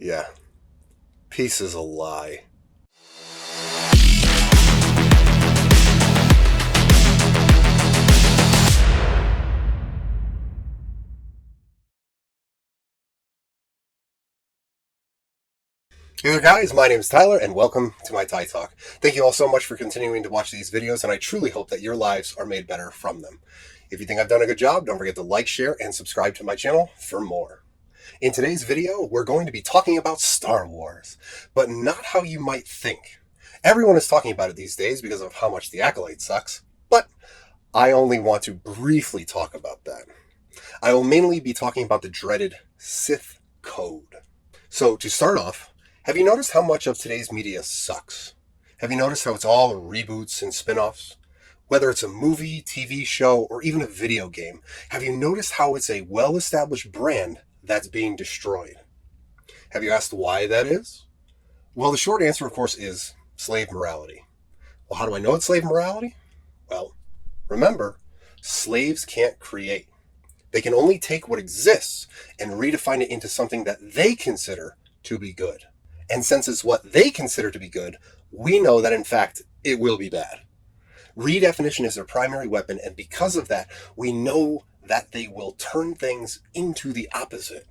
Yeah, peace is a lie. Hey there guys, my name is Tyler and welcome to my Ty Talk. Thank you all so much for continuing to watch these videos and I truly hope that your lives are made better from them. If you think I've done a good job, don't forget to like, share, and subscribe to my channel for more. In today's video, we're going to be talking about Star Wars, but not how you might think. Everyone is talking about it these days because of how much the Acolyte sucks, but I only want to briefly talk about that. I will mainly be talking about the dreaded Sith Code. So to start off, have you noticed how much of today's media sucks? Have you noticed how it's all reboots and spin-offs? Whether it's a movie, TV show, or even a video game, have you noticed how it's a well-established brand that's being destroyed? Have you asked why that is? Well, the short answer, of course, is slave morality. Well, how do I know it's slave morality? Well, remember, slaves can't create. They can only take what exists and redefine it into something that they consider to be good. And since it's what they consider to be good, we know that in fact it will be bad. Redefinition is their primary weapon, and because of that, we know that they will turn things into the opposite.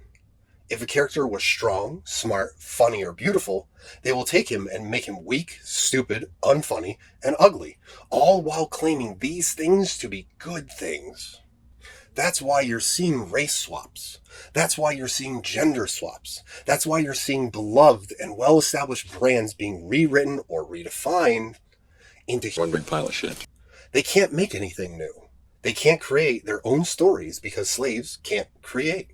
If a character was strong, smart, funny, or beautiful, they will take him and make him weak, stupid, unfunny, and ugly, all while claiming these things to be good things. That's why you're seeing race swaps. That's why you're seeing gender swaps. That's why you're seeing beloved and well-established brands being rewritten or redefined into one big pile of shit. They can't make anything new. They can't create their own stories because slaves can't create.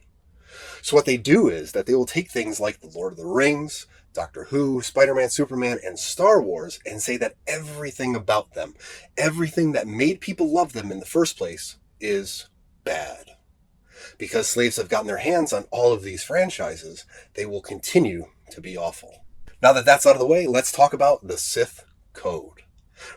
So what they do is that they will take things like The Lord of the Rings, Doctor Who, Spider-Man, Superman, and Star Wars and say that everything about them, everything that made people love them in the first place, is bad. Because slaves have gotten their hands on all of these franchises, they will continue to be awful. Now that that's out of the way, let's talk about the Sith Code.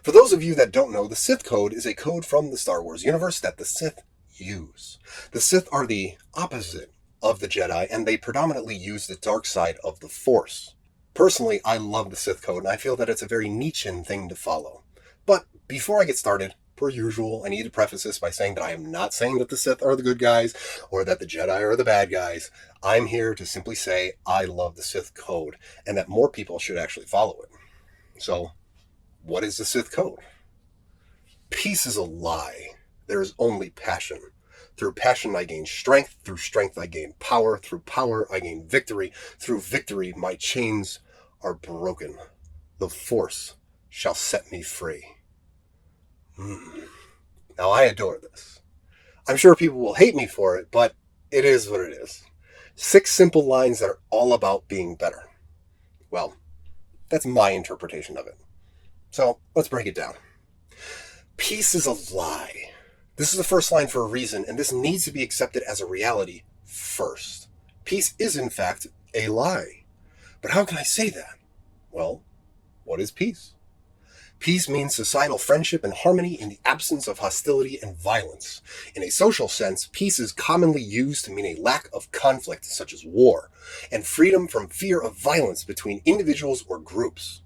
For those of you that don't know, the Sith Code is a code from the Star Wars universe that the Sith use. The Sith are the opposite of the Jedi, and they predominantly use the dark side of the Force. Personally, I love the Sith Code, and I feel that it's a very Nietzschean thing to follow. But before I get started, per usual, I need to preface this by saying that I am not saying that the Sith are the good guys or that the Jedi are the bad guys. I'm here to simply say I love the Sith Code and that more people should actually follow it. So, what is the Sith Code? Peace is a lie. There is only passion. Through passion I gain strength. Through strength I gain power. Through power I gain victory. Through victory my chains are broken. The Force shall set me free. Now I adore this. I'm sure people will hate me for it, but it is what it is. 6 simple lines that are all about being better. Well, that's my interpretation of it. So let's break it down. Peace is a lie. This is the first line for a reason, and this needs to be accepted as a reality first. Peace is, in fact, a lie. But how can I say that? Well, what is peace? Peace means societal friendship and harmony in the absence of hostility and violence. In a social sense, peace is commonly used to mean a lack of conflict, such as war, and freedom from fear of violence between individuals or groups.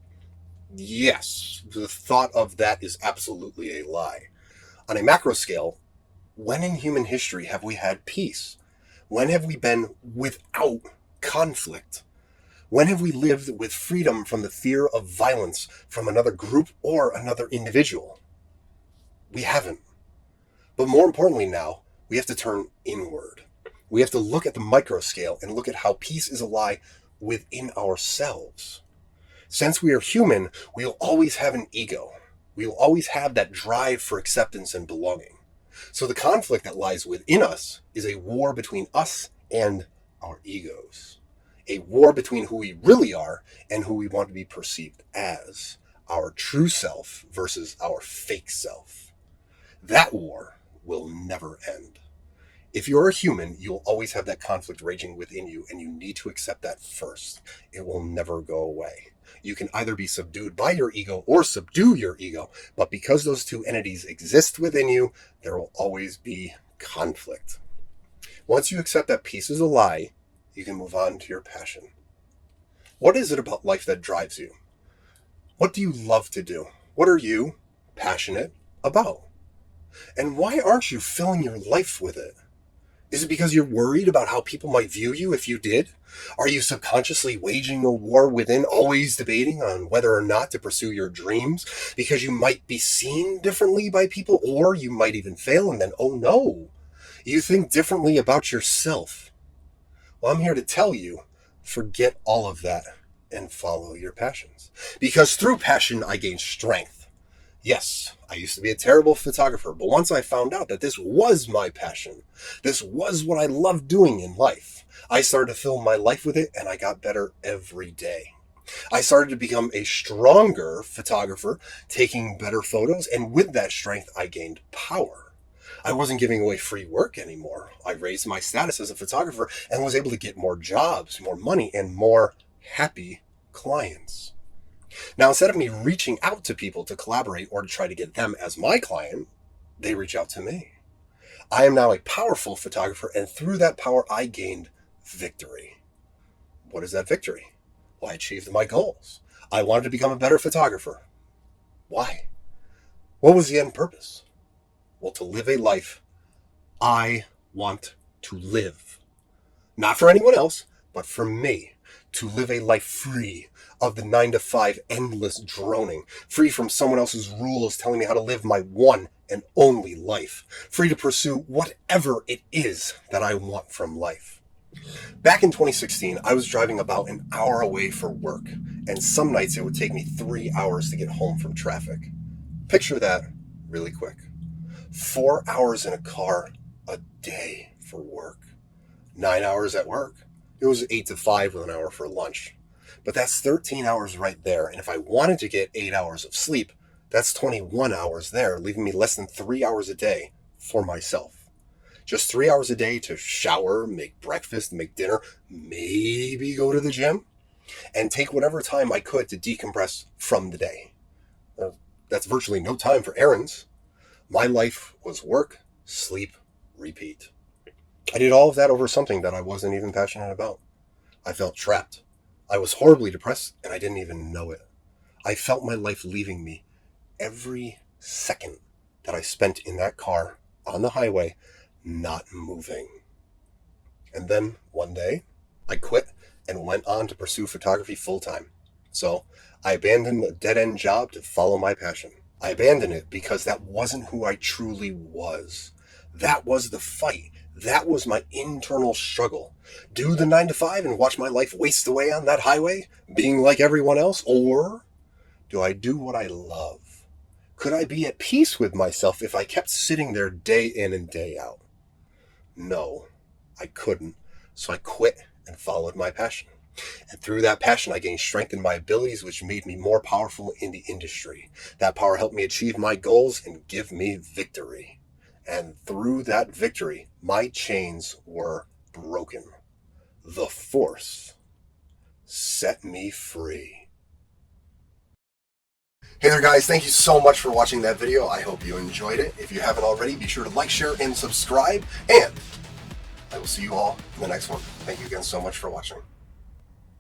Yes, the thought of that is absolutely a lie. On a macro scale, when in human history have we had peace? When have we been without conflict? When have we lived with freedom from the fear of violence from another group or another individual? We haven't. But more importantly now, we have to turn inward. We have to look at the micro scale and look at how peace is a lie within ourselves. Since we are human, we'll always have an ego. We'll always have that drive for acceptance and belonging. So the conflict that lies within us is a war between us and our egos. A war between who we really are and who we want to be perceived as. Our true self versus our fake self. That war will never end. If you're a human, you'll always have that conflict raging within you, and you need to accept that first. It will never go away. You can either be subdued by your ego or subdue your ego, but because those two entities exist within you, there will always be conflict. Once you accept that peace is a lie, you can move on to your passion. What is it about life that drives you? What do you love to do? What are you passionate about? And why aren't you filling your life with it? Is it because you're worried about how people might view you if you did? Are you subconsciously waging a war within, always debating on whether or not to pursue your dreams because you might be seen differently by people, or you might even fail and then, oh no, you think differently about yourself? Well, I'm here to tell you, forget all of that and follow your passions. Because through passion, I gain strength. Yes, I used to be a terrible photographer, but once I found out that this was my passion, this was what I loved doing in life, I started to fill my life with it, and I got better every day. I started to become a stronger photographer, taking better photos, and with that strength, I gained power. I wasn't giving away free work anymore. I raised my status as a photographer and was able to get more jobs, more money, and more happy clients. Now, instead of me reaching out to people to collaborate or to try to get them as my client, they reach out to me. I am now a powerful photographer, and through that power, I gained victory. What is that victory? Well, I achieved my goals. I wanted to become a better photographer. Why? What was the end purpose? Well, to live a life I want to live. Not for anyone else, but for me. To live a life free of the 9-to-5 endless droning, free from someone else's rules telling me how to live my one and only life, free to pursue whatever it is that I want from life. Back in 2016, I was driving about an hour away for work, and some nights it would take me 3 hours to get home from traffic. Picture that really quick. 4 hours in a car a day for work. 9 hours at work. It was 8 to 5 with an hour for lunch. But that's 13 hours right there. And if I wanted to get 8 hours of sleep, that's 21 hours there, leaving me less than 3 hours a day for myself. Just 3 hours a day to shower, make breakfast, make dinner, maybe go to the gym, and take whatever time I could to decompress from the day. That's virtually no time for errands. My life was work, sleep, repeat. I did all of that over something that I wasn't even passionate about. I felt trapped. I was horribly depressed, and I didn't even know it. I felt my life leaving me every second that I spent in that car on the highway, not moving. And then one day, I quit and went on to pursue photography full time. So I abandoned a dead-end job to follow my passion. I abandoned it because that wasn't who I truly was. That was the fight. That was my internal struggle. Do the 9-to-5 and watch my life waste away on that highway, being like everyone else? Or do I do what I love? Could I be at peace with myself if I kept sitting there day in and day out? No, I couldn't. So I quit and followed my passion. And through that passion, I gained strength in my abilities, which made me more powerful in the industry. That power helped me achieve my goals and give me victory. And through that victory, my chains were broken. The Force set me free. Hey there guys, thank you so much for watching that video. I hope you enjoyed it. If you haven't already, be sure to like, share, and subscribe. And I will see you all in the next one. Thank you again so much for watching.